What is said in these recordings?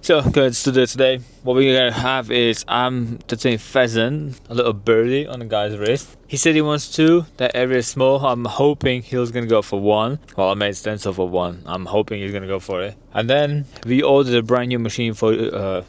So good to do today. What we're gonna have is I'm touching pheasant, a little birdie on the guy's wrist. He said he wants two. That area is small. I'm hoping he's gonna go for one. Well, I made stencil for one. I'm hoping he's gonna go for it. And then we ordered a brand new machine for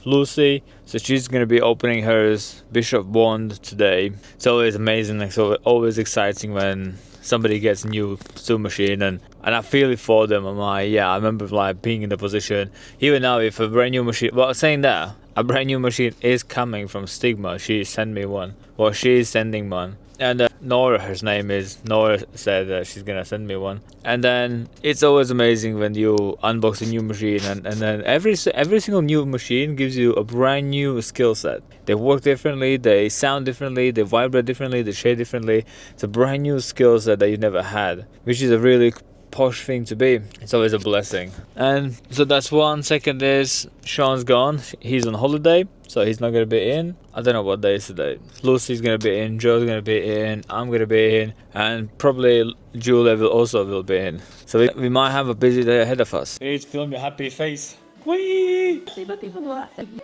Lucy. So she's gonna be opening hers Bishop wand today. It's always amazing. Like, so always exciting when somebody gets a new sewing machine, and I feel it for them. I'm like, yeah, I remember like being in the position. Even now, if a brand new machine, well, saying that, a brand new machine is coming from Stigma. She sent me one. Well, she is sending one. And Nora, her name is, Nora said that she's gonna send me one. And then it's always amazing when you unbox a new machine, and then every single new machine gives you a brand new skill set. They work differently, they sound differently, they vibrate differently, they shade differently. It's a brand new skill set that you never had, which is a really posh thing to be. It's always a blessing. And so that's one. Second is Sean's gone. He's on holiday, so he's not gonna be in. I don't know what day is today. Lucy's gonna be in, Joe's gonna be in, I'm gonna be in, and probably Julia will be in. So we might have a busy day ahead of us. You need to film your happy face. Whee!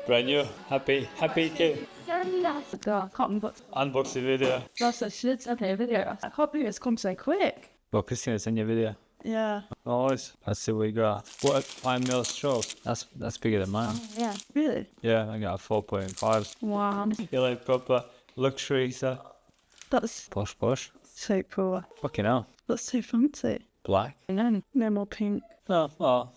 Brand new, happy kid. Unboxing video. That's a shit okay video. I can't believe it's come so quick. Well, Christina sent you a video. Yeah. Nice. Let's see what we got. What 5 mil straws? That's bigger than mine. Oh, yeah. Really? Yeah, I got 4.5. Wow. You like proper luxury stuff. That's Posh. so cool. Fucking hell. That's so fancy. Black. No more pink. Oh.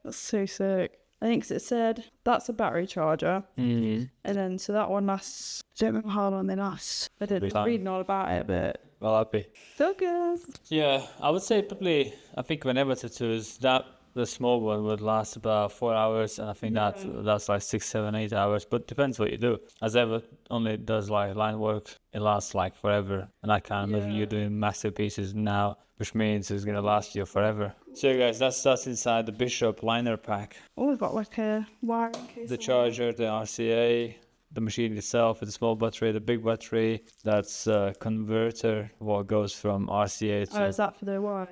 That's so sick. I think 'cause it said that's a battery charger. Mm-hmm. And then so that one lasts, I don't remember how long they last. I didn't read all about it, but Well happy. so good. Yeah, I would say probably, I think whenever tattoos, that the small one would last about 4 hours, and I think that's like 6, 7, 8 hours, but depends what you do. As ever only does like line work, it lasts like forever, and I can't imagine you doing massive pieces now, which means it's gonna last you forever. So guys, that's inside the Bishop liner pack. Oh, we've got like a wiring case. The charger, the RCA, the machine itself with the small battery, the big battery, that's a converter what goes from RCA to... Oh, is that for the wire?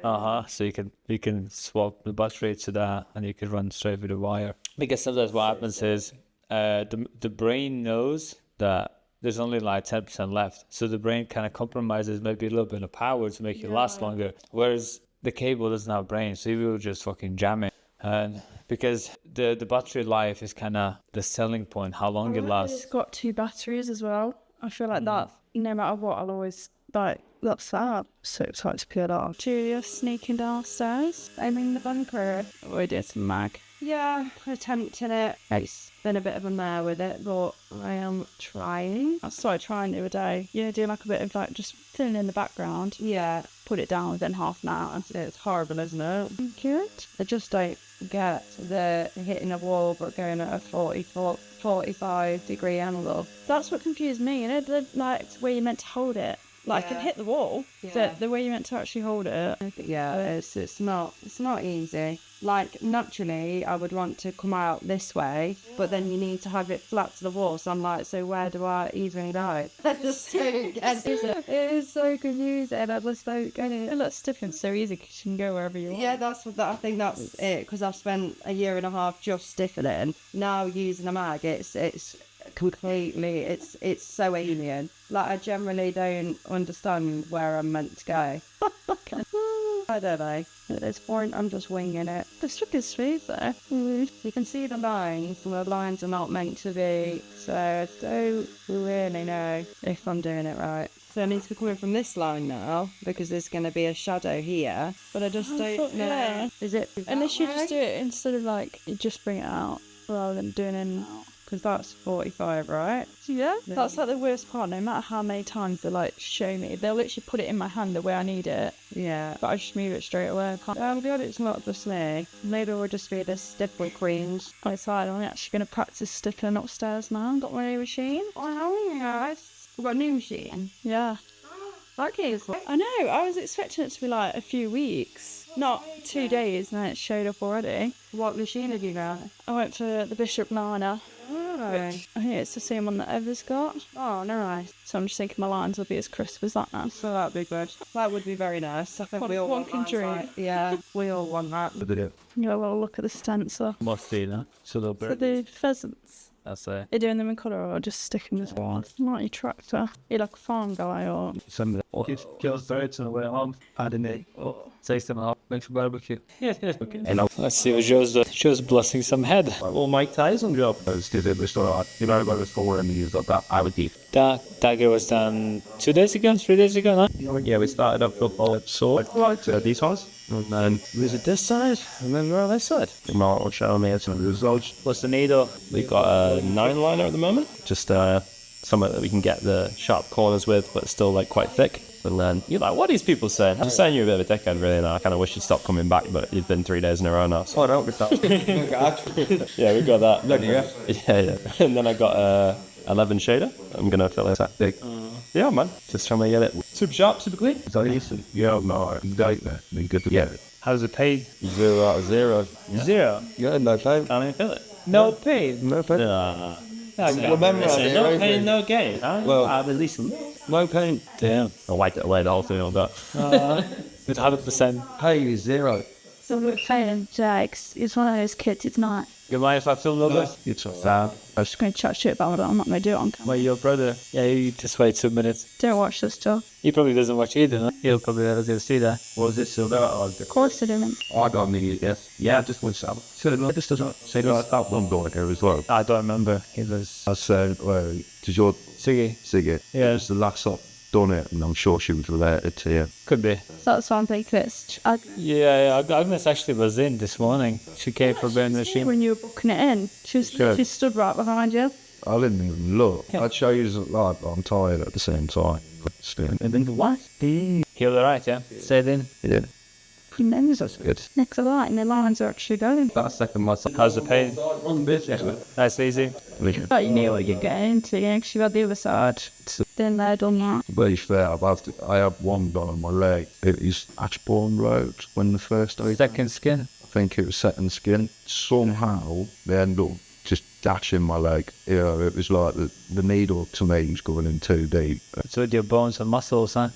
So you can swap the battery to that, and you can run straight with the wire. Because sometimes what happens is the brain knows that there's only like 10% left, so the brain kind of compromises maybe a little bit of power to make it last longer, whereas the cable doesn't have brain, so you will just fucking jam it. And because the battery life is kind of the selling point, how long it lasts. It's got 2 batteries as well. I feel like that, no matter what, I'll always, like, that's sad. So excited to peel off. Julia sneaking downstairs, aiming the bunker. Oh, it is mag. Yeah, attempting it. It's been a bit of a mare with it, but I am trying. I started trying the other day. Doing like a bit of like just filling in the background. Yeah, put it down within half an hour. It's horrible, isn't it? Cute. I just don't get the hitting a wall but going at a 45 degree angle. That's what confused me, like where you're meant to hold it. Like, I can hit the wall, but the way you're meant to actually hold it. Yeah, it's not easy. Like, naturally, I would want to come out this way, but then you need to have it flat to the wall. So I'm like, so where do I even go? I just don't get it. It is so confusing. I just don't get it. It looks different, so easy because you can go wherever you want. Yeah, I think that's it, because I've spent a year and a half just stiffening. Now using a mag, it's completely, it's so alien. Like, I generally don't understand where I'm meant to go. I don't know. At this point, I'm just winging it. The strip is smooth though. You can see the lines, and the lines are not meant to be, so I don't really know if I'm doing it right. So I need to be coming from this line now, because there's going to be a shadow here, but I just don't know. Yeah. Is it? Unless you just do it instead of like, you just bring it out rather than doing it. Because that's 45, right? Yeah. That's like the worst part. No matter how many times they like show me, they'll literally put it in my hand the way I need it. Yeah. But I just move it straight away. I'm glad it's not just me. Maybe we'll just be the stippling queens. I decided I'm actually going to practice stippling upstairs now. Got my new machine. Oh, nice. We've got a new machine. Yeah. That is. I know. I was expecting it to be like a few weeks. not 2 days and it showed up already. What machine have you got? I went for the Bishop liner. Oh. I think it's the same one that Ever's got. Oh, nice. So I'm just thinking my lines will be as crisp as that now. So that'd be good. That would be very nice. I think we all want can dream. Like, yeah, we all want that. Yeah, well, look at the stencil. Must be, no? So little For bird. the pheasants. That's it. Are you doing them in colour or just sticking with one? Like your tractor. You're like a farm guy or... Some of the kills birds on the way home. Adding it. Takes them out. Makes a barbecue. Yeah. Okay. Let's see what Joe's doing. Joe's blessing some head. Well, Mike Tyson job. You know, about this forward and use that I would keep. That dagger was done 2 days ago, 3 days ago, no? Yeah, we started up football at sword. These ones. And then Was it this side? And then we're on this side. Mark will show me some results. What's the needle? We've got a 9 liner at the moment. Just something that we can get the sharp corners with, but still like quite thick. And then you're like, what are these people saying? I'm saying you're a bit of a dickhead, really. Now I kind of wish you'd stop coming back, but you've been 3 days in a row now. So. Oh, no, it's that. Yeah, we got that. Look, yeah. Yeah. And then I got 11 shader. I'm gonna fill it that big. Yeah, man. Just trying to get it super sharp, super clean. So listen, yeah, no, date that. Be good to get it. How's it paid? 0 out of 0. Yeah. 0. Yeah, no pay. Can't even feel it. No paid? No pay. Remember, No pain, no gain. Well, at least no pay. damn. I wiped it away the whole thing on that. With 100%. Pay is 0. So we're playing Jags. It's one of those kids, it's not. You mind if I film a little bit? It's a fan. I'm just going to chat shit about it, I'm not going to do it on camera. Well, your brother. Yeah, you just wait 2 minutes. Don't watch this stuff. He probably doesn't watch either, no? He'll probably let us see that. Was this so that? Of course I didn't. I don't need it, yes. Yeah, just one sub. So, this doesn't say that one going here as well. I don't remember. He was I said, well, does your Ziggy. Ziggy? Yeah. It was the last up done it, and I'm sure she was related to you. Could be. So that's why I'm thinking it's... Yeah, Agnes actually was in this morning. She came for burning the machine. When you were booking it in, she stood right behind you. I didn't even look. Yeah. I'd show you like I'm tired at the same time. But still. And then what? He'll alright, yeah? Stayed in. Yeah. And then there's Good. next to that, and the lines are actually going. That second myself. How's the pain? One bit, yeah. Nice, easy. But you knew what you're getting into, yeah, 'cause you had the other side. Then they'd done that. To be fair, I have one done on my leg. It is Ashbourne Road when the first day. Second skin. I think it was second skin. Somehow they ended up just dashing my leg. Yeah, it was like the needle to me was going in too deep. So with your bones and muscles, huh?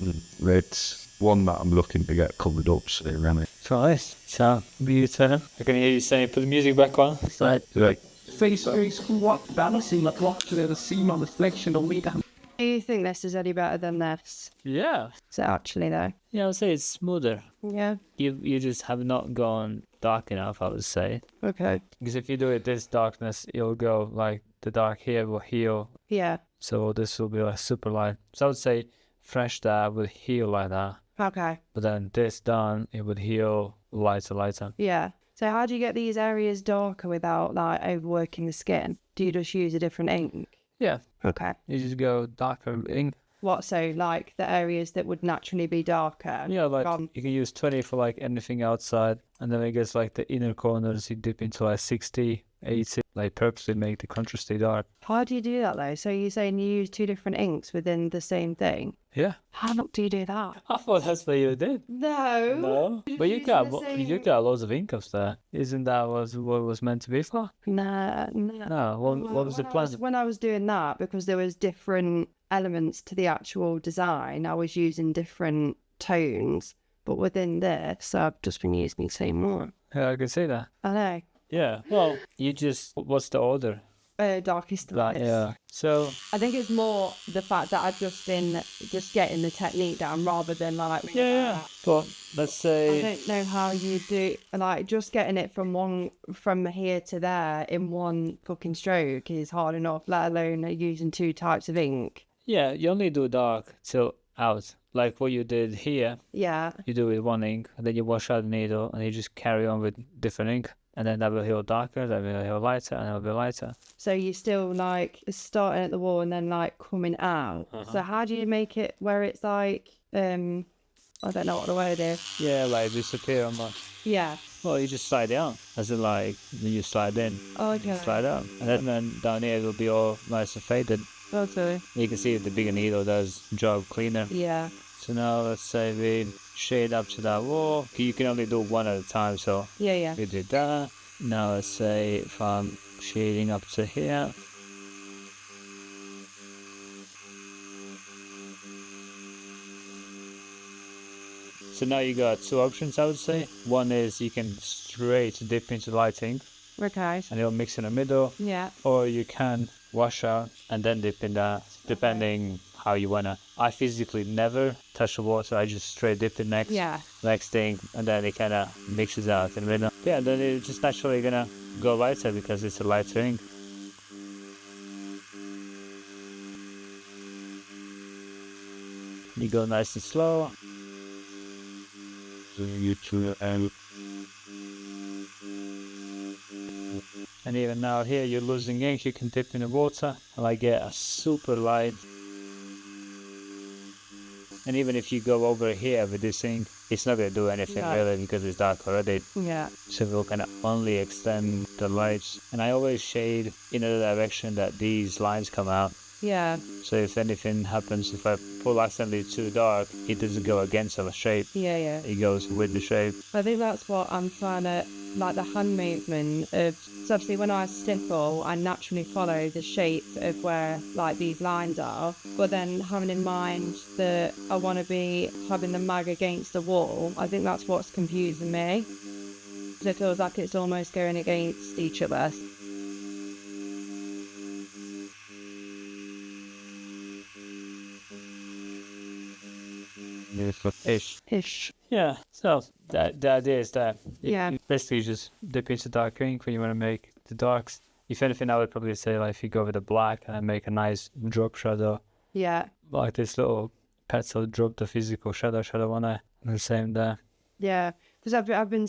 It's one that I'm looking to get covered up soon, really. Nice. So, be you turn. I can hear you saying, put the music back on. Yeah. Face very squat, balancing like rock to the seam on reflection of me down. Do you think this is any better than this? Yeah. So actually, though. Yeah, I would say it's smoother. Yeah. You just have not gone dark enough, I would say. Okay. Because if you do it this darkness, it'll go like the dark here will heal. Yeah. So this will be like super light. So I would say fresh dab would heal like that. Okay. But then this done, it would heal lighter. Yeah. So how do you get these areas darker without like overworking the skin? Do you just use a different ink? Yeah. Okay. You just go darker ink. What, so like the areas that would naturally be darker? Yeah, like gone? you can use 20 for like anything outside. And then it gets like the inner corners, you dip into like 60, 80. Like purposely make the contrast stay dark. How do you do that though? So you're saying you use 2 different inks within the same thing? Yeah. How do you do that? I thought that's what you did. No. No, but you using got the same- you got loads of ink up there. Isn't that what it was meant to be for? No. No. What was the plan? When I was doing that, because there was different elements to the actual design, I was using different tones. But within this, I've just been using the same one. Yeah, I can see that. I know. Yeah. Well, you just what's the order? Darkest to Like lightest. yeah. So I think it's more the fact that I've just been getting the technique down rather than like yeah. But let's I say don't know how you do like just getting it from here to there in one fucking stroke is hard enough, let alone using 2 types of ink. yeah, you only do dark till out. Like what you did here, Yeah. you do with one ink, and then you wash out the needle, and you just carry on with different ink, and then that will heal darker, that will heal lighter, and it will be lighter. So you still like starting at the wall and then like coming out. So how do you make it where it's like I don't know what the word is. Yeah, like disappear on that. Yeah. Well, you just slide down, as in like then you slide in, Okay. slide out, and then down here it will be all nice and faded. Okay. You can see the bigger needle does job cleaner. Yeah. So now let's say we shade up to that wall. You can only do one at a time, so Yeah. we did that. Now let's say if I'm shading up to here. So now you got two options, I would say. One is you can straight dip into lighting Okay. and it'll mix in the middle. Yeah. Or you can wash out and then dip in that, depending how you wanna. I physically never touch the water, I just straight dip it next thing, and then it kinda mixes out in the middle. Yeah, then it's just naturally gonna go lighter because it's a lighter ink. You go nice and slow. And even now here you're losing ink, you can dip in the water and like get a super light. And even if you go over here with this ink, it's not going to do anything really because it's dark already. Yeah. So we'll kind of only extend the lights. And I always shade in the direction that these lines come out. Yeah. So if anything happens, if I pull accidentally too dark, it doesn't go against the shape. Yeah. It goes with the shape. I think that's what I'm trying to, like the hand movement of, so obviously when I stipple, I naturally follow the shape of where like these lines are, but then having in mind that I want to be having the mag against the wall, I think that's what's confusing me. It feels like it's almost going against each other. Ish. Yeah, so the idea is that Yeah. basically just dip into dark ink when you want to make the darks. If anything, I would probably say like if you go with the black and make a nice drop shadow, Yeah. like this little petal drop the physical shadow on it, and the same there. Yeah, because I've been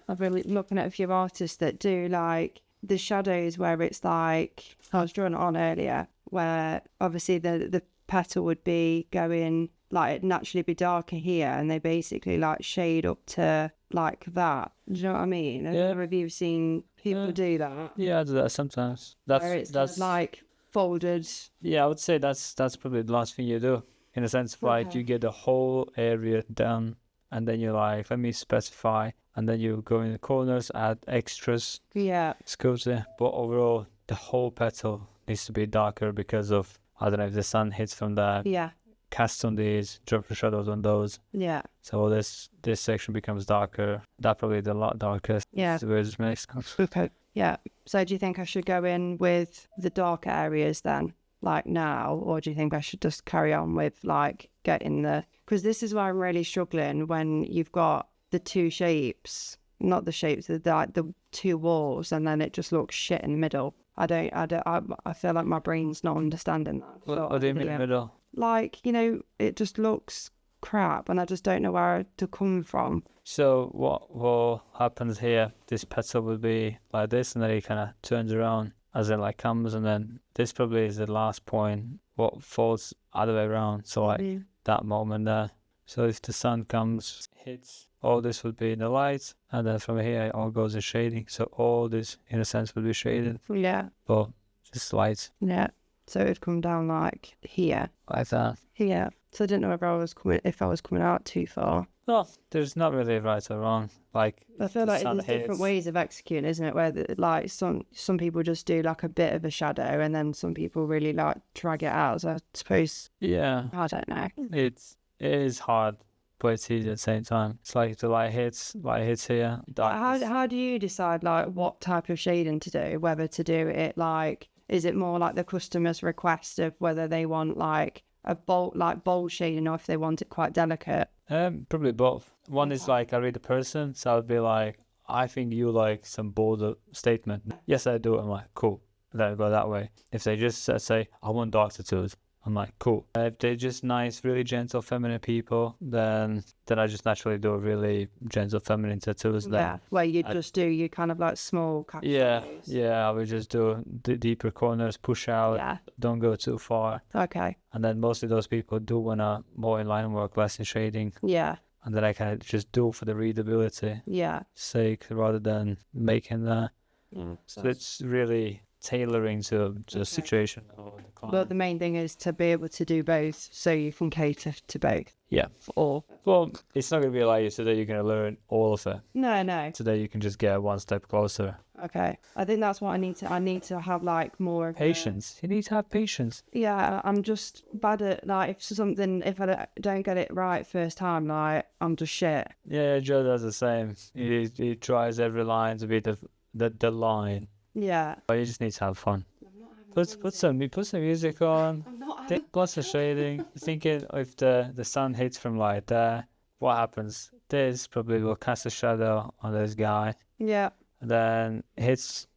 looking at a few artists that do like the shadows where it's like I was drawing it on earlier, where obviously the petal would be going like it'd naturally be darker here, and they basically like shade up to like that. Do you know what I mean? Yeah. Have you seen people do that? Yeah, I do that sometimes. Where it's That's like folded. yeah, I would say that's probably the last thing you do, in a sense of like you get the whole area done, and then you're like, let me specify, and then you go in the corners, add extras, Yeah. skillset. But overall, the whole petal needs to be darker because of, I don't know, if the sun hits from the Yeah. cast on these, drop the shadows on those. Yeah. So this section becomes darker. That probably the lot darkest. Yeah. The words makes. Okay. Yeah. So do you think I should go in with the dark areas then, like now, or do you think I should just carry on with like getting the? Because this is where I'm really struggling when you've got the two shapes, not the shapes, the two walls, and then it just looks shit in the middle. I feel like my brain's not understanding that. What do you mean middle? Like, you know, it just looks crap, and I just don't know where to come from. So what happens here? This petal will be like this, and then it kind of turns around as it like comes, and then this probably is the last point. What falls other way around? So like that moment there. So if the sun comes, hits, all this would be in the light, and then from here it all goes in shading. So all this, in a sense, would be shaded, Yeah. but just light Yeah. So it'd come down like here. like that. Yeah. So I didn't know if I was coming out too far. No, there's not really right or wrong. Like I feel the like sun there's different hits. ways of executing, isn't it? Where like some people just do like a bit of a shadow, and then some people really like drag it out. So I suppose Yeah, I don't know. it is hard, but it's easy at the same time. It's like the light hits here. Darkness. How do you decide like what type of shading to do? Whether to do it like, is it more like the customer's request of whether they want like a bold shading, or if they want it quite delicate? Probably both. One is like I read the person, so I would be like, I think you like some bolder statement. Yes, I do. I'm like, cool. Then I go that way. If they just say, I want dark tattoos, I'm like, cool. If they're just nice, really gentle, feminine people, then I just naturally do really gentle, feminine tattoos. Yeah, where you just do you kind of like small capsules. Yeah, I would just do deeper corners, push out, Yeah. don't go too far. Okay. And then mostly those people do want to more in line work, less in shading. Yeah. And then I kind of just do for the readability Yeah. sake rather than making that. So it's really tailoring to the situation or the client. But the main thing is to be able to do both, so you can cater to both. Yeah. Or Well, it's not going to be like today you're going to learn all of it. no. Today you can just get one step closer. Okay, I think that's what I need to. I need to have like more of Patience. You need to have patience. Yeah, I'm just bad at like if I don't get it right first time, like I'm just shit. Yeah, Joe does the same. He tries every line to be the line. Yeah. But you just need to have fun. Put some music on. Plus the shading. Thinking if the sun hits from like there, what happens? This probably will cast a shadow on this guy. Yeah. Then hits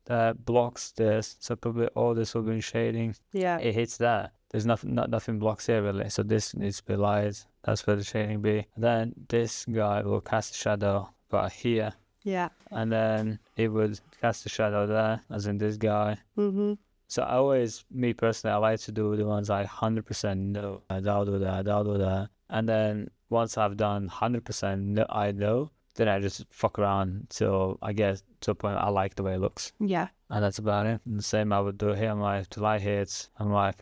blocks this, so probably all this will be in shading. Yeah. It hits there. There's nothing blocks here really, so this needs to be light. That's where the shading be. Then this guy will cast a shadow about here, Yeah. and then it would cast a shadow there, as in this guy. Mhm. So I always, me personally, I like to do the ones I 100% know. I'll do that, and then once I've done 100% I know, then I just fuck around till I get to a point I like the way it looks. Yeah. And that's about it. And the same I would do here. I'm like, till I hit, I'm like,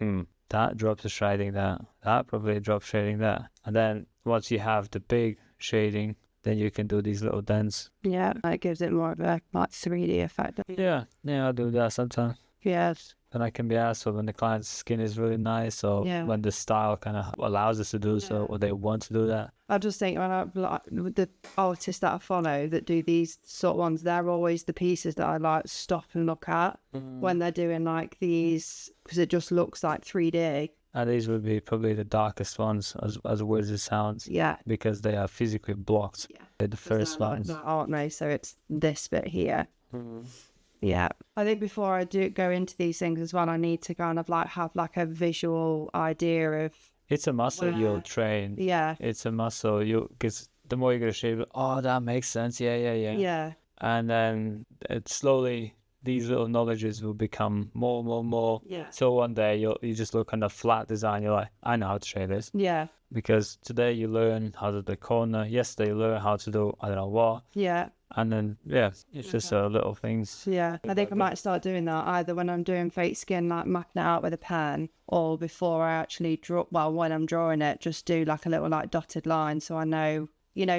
that drops the shading there. That probably drops shading there. And then once you have the big shading, then you can do these little dents. Yeah. It gives it more of a like 3D effect. Yeah, I'll do that sometimes. Yes. Then I can be asked when the client's skin is really nice, or Yeah. when the style kind of allows us to do so, or they want to do that. I just think when I like with the artists that I follow that do these sort of ones, they're always the pieces that I like stop and look at when they're doing like these, because it just looks like 3D. And these would be probably the darkest ones, as weird as it sounds, Yeah. because they are physically blocked. Yeah. They're the first ones. That aren't they? So it's this bit here. Yeah. I think before I do go into these things as well, I need to kind of like have like a visual idea of It's a muscle you'll train. yeah. It's a muscle. Because the more you're going to shape it, oh, that makes sense. Yeah. Yeah. And then slowly, these little knowledges will become more. Yeah. So one day you just look on a flat design. You're like, I know how to shape this. Yeah. Because today you learn how to do the corner. Yesterday you learn how to do I don't know what. Yeah. And then it's just little things. Yeah, I think I might start doing that either when I'm doing fake skin, like marking it out with a pen, or before I actually draw. Well, when I'm drawing it, just do like a little like dotted line, so I know,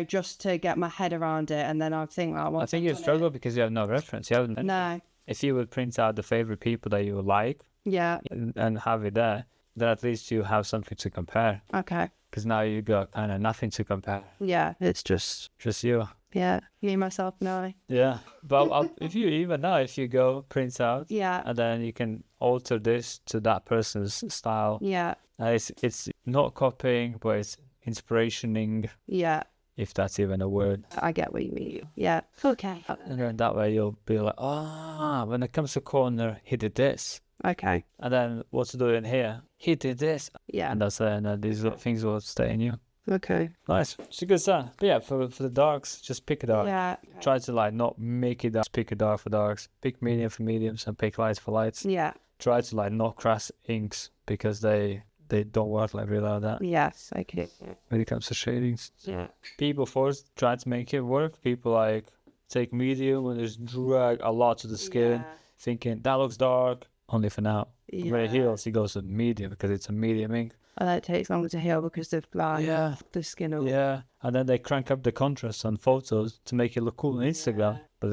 just to get my head around it, and then I think like, I think you struggle because you have no reference. You haven't. No. If you would print out the favorite people that you like Yeah. and have it there, then at least you have something to compare. Okay. Because now you got kind of nothing to compare. Yeah, it's just you. yeah, you, myself, and I. Yeah, but if you go print out, Yeah. and then you can alter this to that person's style. Yeah. It's not copying, but it's inspirationing, Yeah. if that's even a word. I get what you mean. Yeah. Okay. And then that way you'll be like, when it comes to corner, he did this. Okay. And then what's doing here? He did this. Yeah. And that's it. And then these little things will stay in you. Okay. Nice. It's a good sound. But yeah, for the darks, just pick a dark. Yeah. Try to like not make it dark. Pick a dark for darks. Pick medium for mediums and pick lights for lights. Yeah. Try to like not crash inks because they don't work like really like that Yes. Okay. when it comes to shadings. Yeah. People first try to make it work. People like take medium and just drag a lot to the skin, thinking that looks dark. Only for now. Yeah. When it heals, it goes to medium because it's a medium ink. And it takes longer to heal because of like the skin. Yeah, and then they crank up the contrast on photos to make it look cool on Instagram. But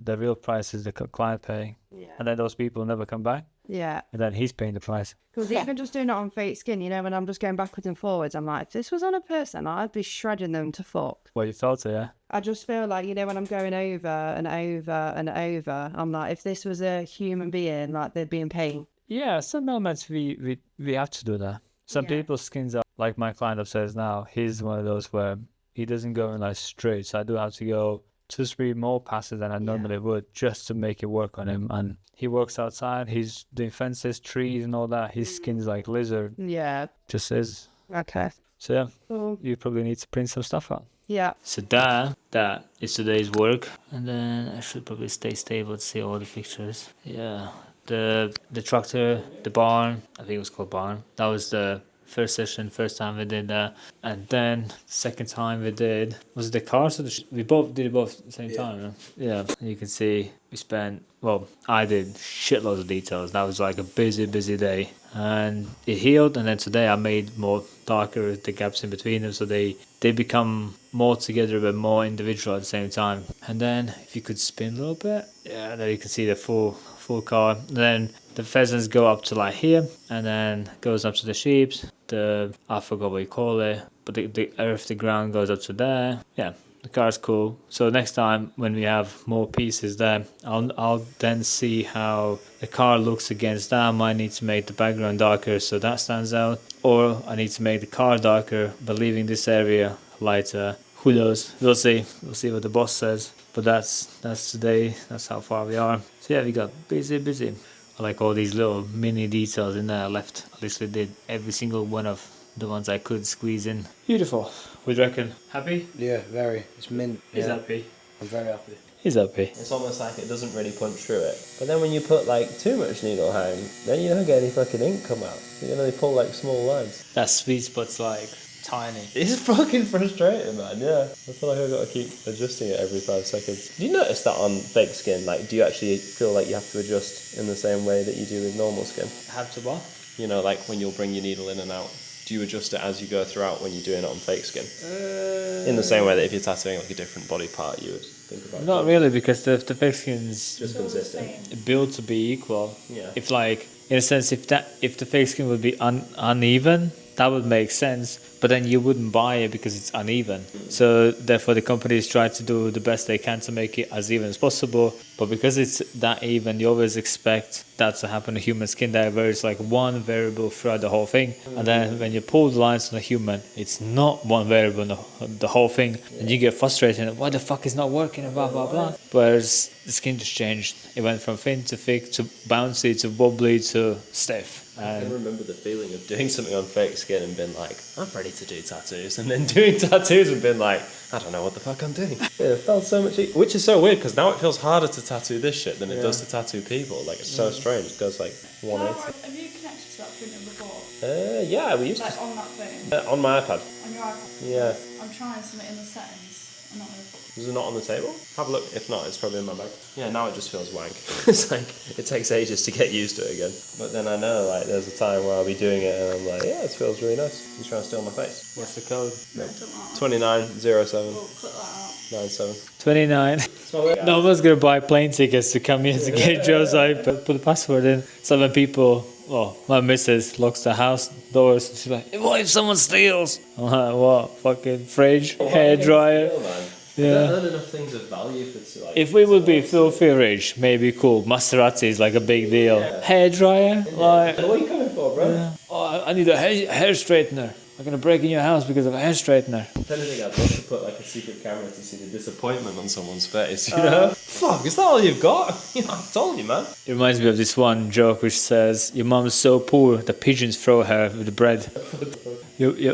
the real price is the client paying. Yeah. And then those people never come back. Yeah. And then he's paying the price. Because even just doing it on fake skin, when I'm just going backwards and forwards, I'm like, if this was on a person, I'd be shredding them to fuck. Well, you felt it, yeah? I just feel like, when I'm going over and over and over, I'm like, if this was a human being, like, they'd be in pain. Yeah, some elements we have to do that. Some people's skins are, like my client upstairs now, he's one of those where he doesn't go in like straight. So I do have to go 2-3 more passes than I normally would just to make it work on him. And he works outside, he's doing fences, trees and all that. His skin's like lizard. Yeah. Just is. Okay. So yeah, Cool. you probably need to print some stuff out. Yeah. So that is today's work. And then I should probably stay stable to see all the pictures. Yeah. The tractor, the barn, I think it was called barn. That was the first session, first time we did that, and then second time we did, was it the cars or we both did it both at the same time. Huh? Yeah, and you can see we spent, well, I did shitloads of details. That was like a busy day, and it healed. And then today I made more darker the gaps in between them, so they become more together but more individual at the same time. And then if you could spin a little bit, yeah, there you can see the full car. And then the pheasants go up to like here, and then goes up to the sheep. I forgot what you call it, but the earth, the ground goes up to there. Yeah, the car's cool. So next time when we have more pieces there, I'll then see how the car looks against that. I might need to make the background darker so that stands out, or I need to make the car darker but leaving this area lighter. Who knows? We'll see what the boss says. But that's today. That's how far we are. So yeah, we got busy. I like all these little mini details in there. I literally did every single one of the ones I could squeeze in. Beautiful. What do you reckon? Happy? Yeah, very. It's mint. He's Yeah. happy. I'm very happy. He's happy. It's almost like it doesn't really punch through it. But then when you put like too much needle hang, then you don't get any fucking ink come out. You can only pull like small lines. That sweet spot's like tiny. It's fucking frustrating, man. Yeah, I feel like I've got to keep adjusting it every 5 seconds. Do you notice that on fake skin? Like, do you actually feel like you have to adjust in the same way that you do with normal skin? Have to what? You know, like when you'll bring your needle in and out. Do you adjust it as you go throughout when you're doing it on fake skin? In the same way that if you're tattooing like a different body part, you would think about Not really, because the fake skin's just consistent. built to be equal. Yeah. If like, in a sense, if the fake skin would be uneven, that would make sense. But then you wouldn't buy it because it's uneven. So therefore the companies try to do the best they can to make it as even as possible. But because it's that even, you always expect that to happen to human skin, that where it's like one variable throughout the whole thing. And then when you pull the lines on a human, it's not one variable in the whole thing. And you get frustrated, why the fuck is not working, and blah, blah, blah. Whereas the skin just changed. It went from thin to thick to bouncy to wobbly to stiff. I can remember the feeling of doing something on fake skin and being like, I'm ready to do tattoos, and then doing tattoos and being like, I don't know what the fuck I'm doing. Yeah, it felt so much which is so weird because now it feels harder to tattoo this shit than it does to tattoo people. Like, it's so strange. It goes like 180. Have you connected to that printer before? Yeah, we used Like to. on that thing? On my iPad. On your iPad? Yeah. I'm trying something in the settings. I'm not really... Is it not on the table? Have a look. If not, it's probably in my bag. Yeah, now it just feels wank. It's like, it takes ages to get used to it again. But then I know, like, there's a time where I'll be doing it and I'm like, yeah, it feels really nice. You trying to steal my face? What's the code? No, don't like that. 290797. We'll cut that out. 29. No one's gonna buy plane tickets to come here to get Joe's iPad. Put the password in. So when people, well, my missus locks the house doors, she's like, what if someone steals? I'm like, what? Fucking fridge, hairdryer. Yeah. Not enough things of value for like. If we would be filthy rich, maybe cool. Maserati is like a big deal. Hairdryer, like. What are you coming for, bro? Yeah. Oh, I need a hair straightener. I'm gonna break in your house because of a hair straightener. If anything, I'd love to put like a secret camera to see the disappointment on someone's face. You know? Fuck, is that all you've got? I told you, man. It reminds me of this one joke which says, your mom's so poor, the pigeons throw her with the bread.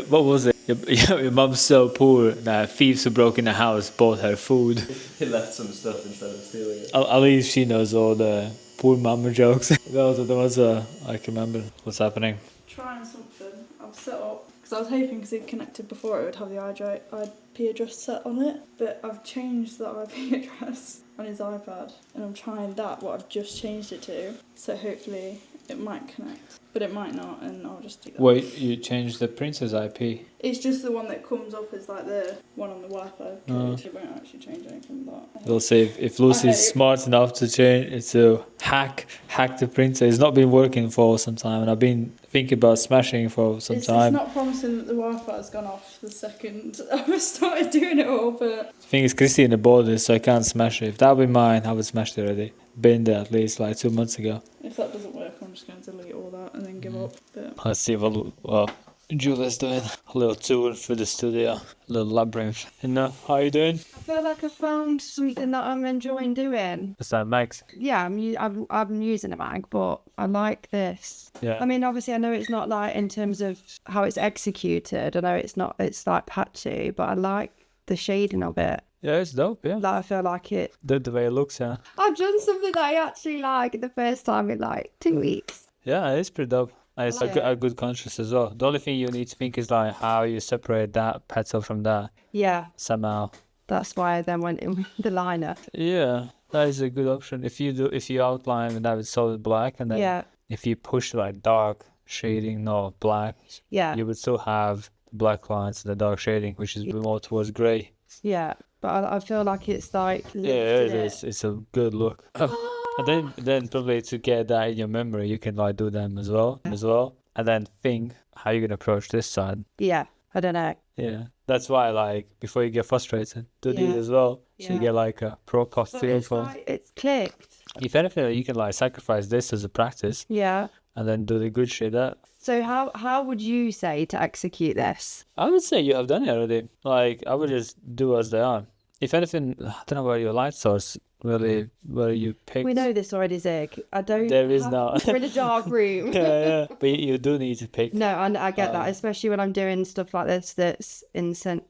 What was it? Your mom's so poor that thieves who broke in the house bought her food. He left some stuff instead of stealing it. At least she knows all the poor mama jokes. Those are the ones I can remember. What's happening? Trying something. I've set up, because I was hoping because it connected before it would have the IP address set on it, but I've changed the IP address on his iPad, and I'm trying that, what I've just changed it to, so hopefully it might connect, but it might not, and I'll just do that. Wait, you changed the printer's IP? It's just the one that comes up as like the one on the Wi-Fi code. It won't actually change anything with that. We'll see if Lucy's smart enough to hack the printer. It's not been working for some time, and I've been thinking about smashing for some time. It's not promising that the Wi-Fi's gone off the second I've started doing it all, but... The thing is, Christy in the borders, so I can't smash it. If that would be mine, I would smash it already. Been there at least like 2 months ago. If that doesn't work, I'm just going to delete all that and then give up. But Let's see what Julia's doing. A little tour through the studio, a little labyrinth. And how you doing? I feel like I found something that I'm enjoying doing. What's that, Max? Yeah, I'm using a mag, but I like this. Yeah. I mean, obviously, I know it's not like in terms of how it's executed. I know it's like patchy, but I like the shading of it. Yeah, it's dope, yeah. Like, I feel like it. The way it looks, yeah. I've done something that I actually like the first time in like 2 weeks. Yeah, it's pretty dope. And it's like a good contrast as well. The only thing you need to think is like how you separate that petal from that Yeah, somehow. that's why I then went in with the liner. Yeah, that is a good option. If you outline and have it solid black, and then Yeah, if you push like dark shading, no black, yeah, you would still have the black lines and the dark shading, which is more towards grey. yeah. But I feel like it's like Yeah, lifted it is. It's a good look. And then probably to get that in your memory, you can like do them as well, and then think how you're gonna approach this side. Yeah, I don't know. Yeah, that's why like before you get frustrated, do these Yeah. as well, so you Yeah. get like a proper feel It's for. like, it's clicked. If anything, you can like sacrifice this as a practice, Yeah. and then do the good shit. That So how would you say to execute this? I would say you have done it already. Like I would just do as they are. If anything, I don't know where your light source really where you picked. We know this already, Zig. I don't. There is have- not. We're in a dark room. Yeah, but you do need to pick. No, I get that, especially when I'm doing stuff like this. That's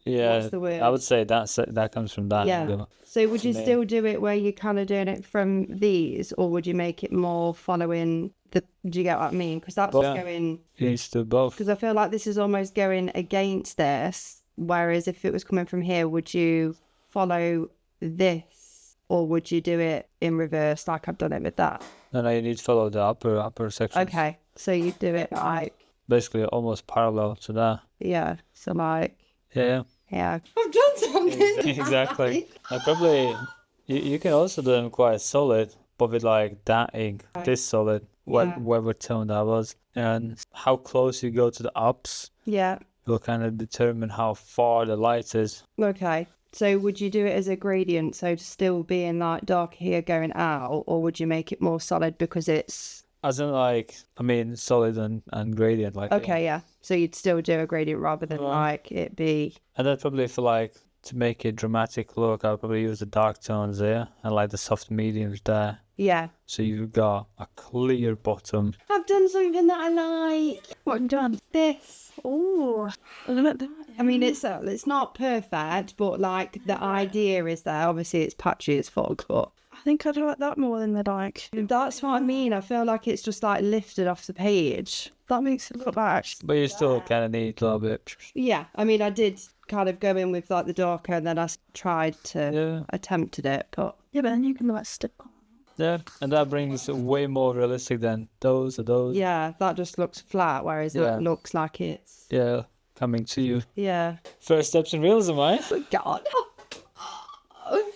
Yeah, What's the word? I would say that comes from that. Yeah. angle. So would you me. still do it where you're kind of doing it from these, or would you make it more following the? Do you get what I mean? Because that's Yeah. going. You need to do both. Because I feel like this is almost going against this. Whereas if it was coming from here, would you follow this, or would you do it in reverse like I've done it with that? No, you need to follow the upper section. Okay, so you do it like Basically, almost parallel to that. yeah. So like Yeah. yeah, I've done something. Exactly. I probably you can also do them quite solid, but with like that ink, this solid, Yeah. whatever tone that was, and how close you go to the ups Yeah. will kind of determine how far the light is. Okay. So would you do it as a gradient, so to still being like dark here going out, or would you make it more solid because it's As in like, I mean, solid and gradient, like. okay? Yeah. So you'd still do a gradient rather than like it be And then probably for like to make it dramatic look, I'll probably use the dark tones there and like the soft mediums there. yeah. So you've got a clear bottom. I've done something that I like. What have you done? This. Oh, look at that. I mean, it's not perfect, but like the idea is there. Obviously, it's patchy as fuck, but I think I'd like that more than the like. that's what I mean. I feel like it's just like lifted off the page. That makes it look better. But you still kind of need a little bit. Yeah, I mean, I did kind of go in with like the darker, and then I tried to Yeah. attempted it, but Yeah, but then you can like stick on. Yeah, and that brings it way more realistic than those or those. yeah, that just looks flat, whereas Yeah. that looks like it's Yeah, coming to you. yeah. First steps in realism, right? God.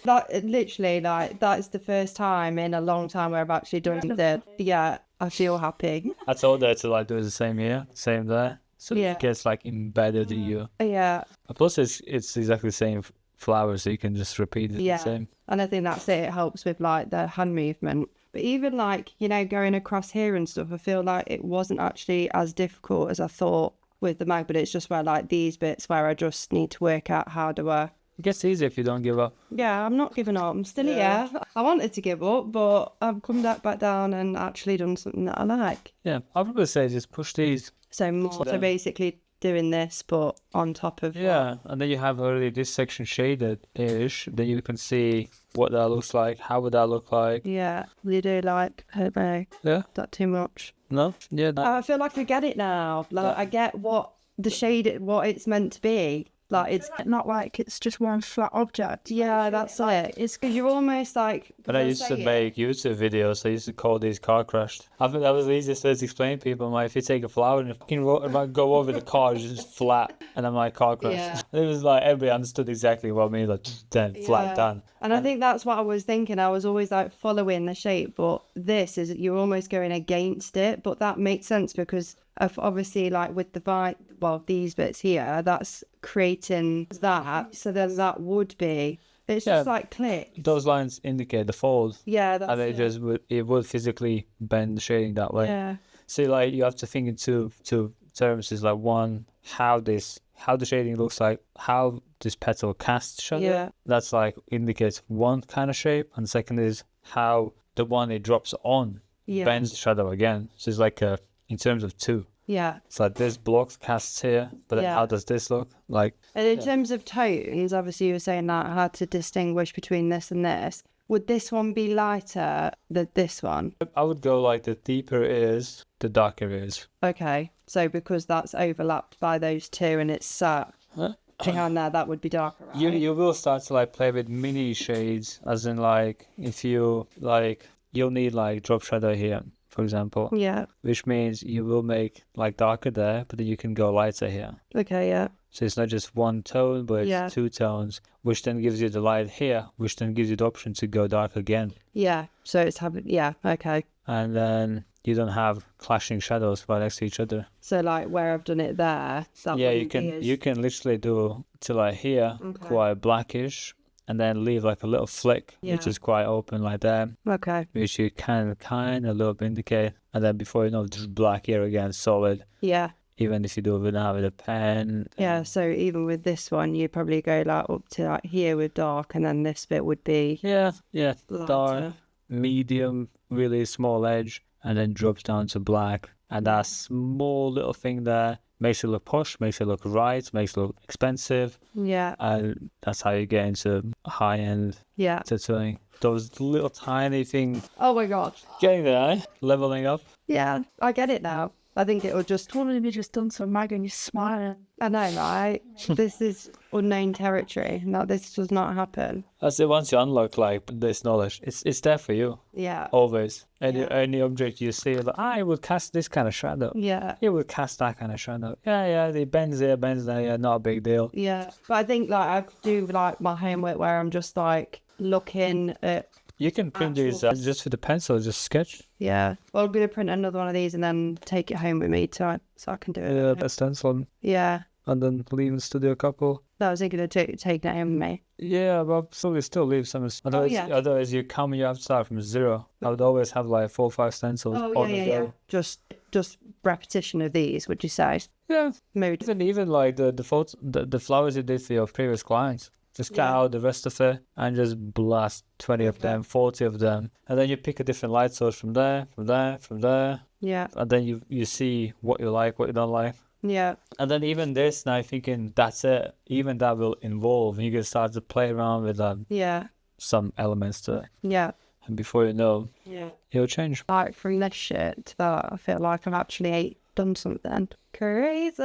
That literally like that is the first time in a long time where I've actually done that. Yeah, I feel happy. I told her to like do it the same here, same there. So Yeah. it gets like embedded in you. Yeah, And plus, it's exactly the same flower, so you can just repeat it yeah. the same. And I think that's it. It helps with like the hand movement. But even like, you know, going across here and stuff, I feel like it wasn't actually as difficult as I thought with the mag, but it's just where like these bits where I just need to work out how do I. It gets easier if you don't give up. Yeah, I'm not giving up. I'm still here. I wanted to give up, but I've come back down and actually done something that I like. Yeah, I'll probably say just push these. So more. So basically doing this, but on top of. Yeah, and then you have already this section shaded-ish. Then you can see what that looks like. How would that look like? Yeah, you do like, I don't know, Yeah? not too much. No? Yeah. I feel like I get it now. Like I get what the shade, what it's meant to be. Like it's Not like it's just one flat object. yeah, that's it. It's because you're almost like. When I used to make YouTube videos, I used to call these car crashed. I think that was the easiest way to explain to people. I'm like, if you take a flower and you fucking go over the car, it's just flat. And I'm like, car crash. Yeah. It was like, everybody understood exactly what I mean. Like, then, flat, Yeah. done. And I think that's what I was thinking. I was always like following the shape, but this is you're almost going against it. But that makes sense because of obviously like with the these bits here, that's creating that. So then that would be. It's just Yeah. like click. Those lines indicate the fold. Yeah, that's And it would physically bend the shading that way. yeah. So like you have to think in two terms. Is like one, how the shading looks like, how this petal casts shadow. Yeah. That's like indicates one kind of shape, and second is how the one it drops on Yeah. bends the shadow again. So it's like in terms of two. Yeah. It's like this block casts here, but then Yeah. how does this look? Like And in terms of tones, obviously you were saying that I had to distinguish between this and this. Would this one be lighter than this one? I would go like the deeper it is, the darker it is. Okay, so because that's overlapped by those two and it's sat behind there, that would be darker, right? You will start to like play with mini shades, as in like if you like you'll need like drop shadow here, for example. Yeah. Which means you will make like darker there, but then you can go lighter here. Okay, yeah. So it's not just one tone, but it's 2 tones, which then gives you the light here, which then gives you the option to go dark again. Yeah, so it's having, yeah, okay. And then you don't have clashing shadows right next to each other. So like where I've done it there, that Yeah, wouldn't be as- you can literally do to like here, quite blackish, and then leave like a little flick, which is quite open like that, Okay, which you can kind of a little bit indicate, and then before you know, just black here again, solid. yeah. Even if you do it now with a pen. Yeah, so even with this one, you'd probably go like up to like here with dark, and then this bit would be Yeah, lighter. dark, medium, really small edge, and then drops down to black. And that small little thing there makes it look posh, makes it look right, makes it look expensive. Yeah, And that's how you get into high-end yeah. tattooing. Those little tiny things, Oh my god. getting there, leveling up. Yeah, I get it now. I think it'll just. What have you just done to Mag and you're smiling? I know, right? This is unknown territory. No, this does not happen. That's it. Once you unlock like this knowledge, it's there for you Yeah. always. Any object you see, like I would cast this kind of shadow. Yeah. It would cast that kind of shadow. Yeah, it bends here, bends there. Yeah, not a big deal. Yeah. But I think like I could do like my homework where I'm just like looking at. You can print these just with the pencil, just sketch. Yeah. Well, I'm gonna print another one of these and then take it home with me so I can do it. Yeah, a stencil, Yeah. and then leave in the studio a couple. That was gonna take it home with me. Yeah, but still leave some. Otherwise, yeah. otherwise you have to start from zero. I would always have like 4 or 5 stencils. Oh on yeah, the yeah, go. yeah. Just repetition of these. Would you say? Yeah, Maybe. even like the flowers you did for your previous clients. Just cut out the rest of it and just blast 20 of them, 40 of them. And then you pick a different light source from there. Yeah. And then you see what you like, what you don't like. Yeah. And then even this, now you're thinking, that's it. Even that will evolve. And you can start to play around with Yeah. some elements to it. Yeah. And before you know, Yeah. it'll change. Like from this shit to that, I feel like I've actually done something crazy.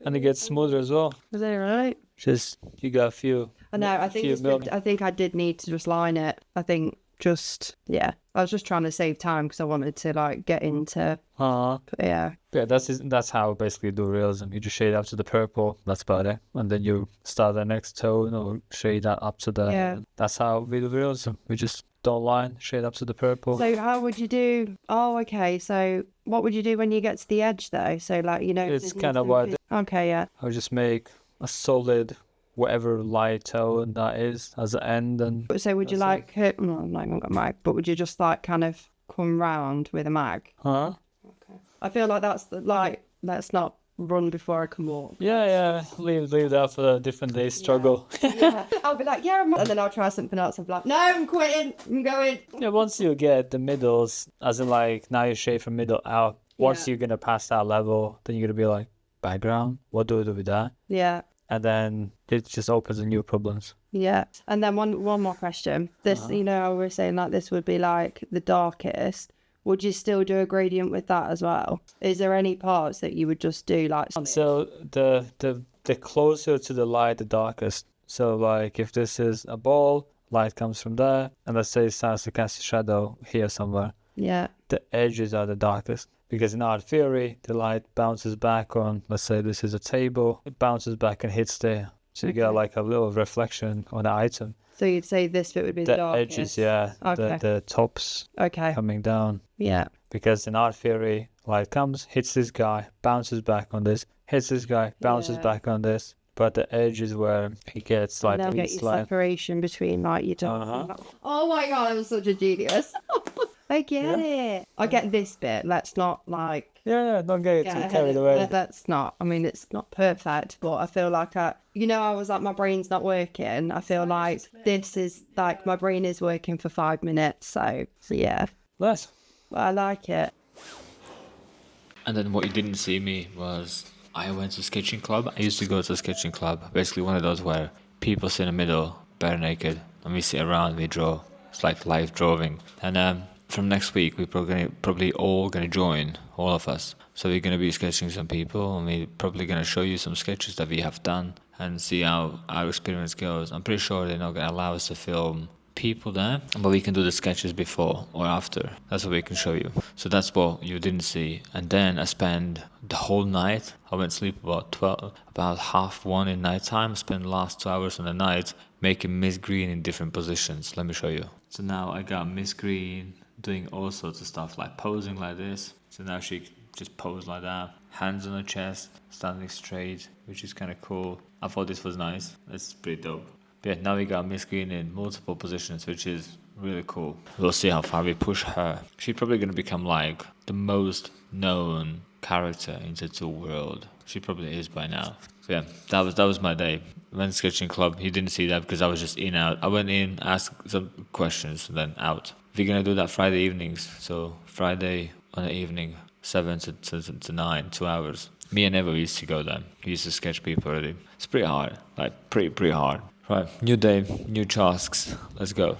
And it gets smoother as well. Is that right? Just, you got a few. I know. I think few it's mil- I think I did need to just line it. I think just I was just trying to save time because I wanted to like get into yeah. Yeah, that's how basically you do realism. You just shade up to the purple, that's about it. And then you start the next tone or shade that up to the... Yeah. That's how we do realism. We just don't line, shade up to the purple. So how would you do? Oh, okay. So what would you do when you get to the edge though? So like It's kind of what Okay, yeah. I would just make a solid whatever light tone that is as an end. And So would you like? No, I'm not even got a mag. But would you just like kind of come round with a mag? I feel like that's let's not run before I can walk. yeah, leave that for a different day's struggle. Yeah. I'll be like, yeah, and then I'll try something else. I'll be like, no, I'm quitting. I'm going. Yeah, once you get the middles, as in like now you shade from middle out, once you're gonna pass that level, then you're gonna be like, background, what do we do with that? Yeah. And then it just opens a new problems. Yeah. And then one more question. This, you know, I was saying like this would be like the darkest. Would you still do a gradient with that as well? Is there any parts that you would just do like? So the closer to the light, the darkest. So like if this is a ball, light comes from there, and let's say it starts to cast a shadow here somewhere. Yeah. The edges are the darkest. Because in art theory, the light bounces back on, let's say this is a table, it bounces back and hits there. So you get like a little reflection on the item. So you'd say this bit would be the The darkest. edges, yeah, Okay. the tops Okay. coming down. Yeah. Because in art theory, light comes, hits this guy, bounces back on this, hits this guy, bounces Yeah. back on this. But the edge is where it gets like And the they'll get your slide. separation between like your top. Uh-huh. Oh my god, I'm such a genius. I get it. I get this bit. Let's not like Yeah, don't get too carried away. That's not. I mean, it's not perfect, but I feel like I was like my brain's not working. I feel like this is like my brain is working for 5 minutes. So yeah, Nice. I like it. And then what you didn't see me was I went to sketching club. I used to go to a sketching club, basically one of those where people sit in the middle bare naked, and we sit around, we draw. It's like live drawing. And from next week, we're probably all gonna join, all of us. So we're gonna be sketching some people, and we're probably gonna show you some sketches that we have done and see how our experience goes. I'm pretty sure they're not gonna allow us to film people there, but we can do the sketches before or after. That's what we can show you. So that's what you didn't see. And then I spent the whole night. I went to sleep about 1:30 in night time. Spent the last 2 hours on the night making Miss Green in different positions. Let me show you. So now I got Miss Green doing all sorts of stuff, like posing like this. So now she just posed like that, hands on her chest, standing straight, which is kind of cool. I thought this was nice. That's pretty dope. Yeah, now we got Miss Green in multiple positions, which is really cool. We'll see how far we push her. She's probably going to become like the most known character in the Tattoo world. She probably is by now. So yeah, that was my day. Went sketching club. You didn't see that because I was just in out. I went in, asked some questions, and then out. We're gonna do that Friday evenings. So Friday on the evening, 7 to 9, 2 hours. Me and Eva used to go there. We used to sketch people already. It's pretty hard, like pretty hard. Right, new day, new tasks. Let's go.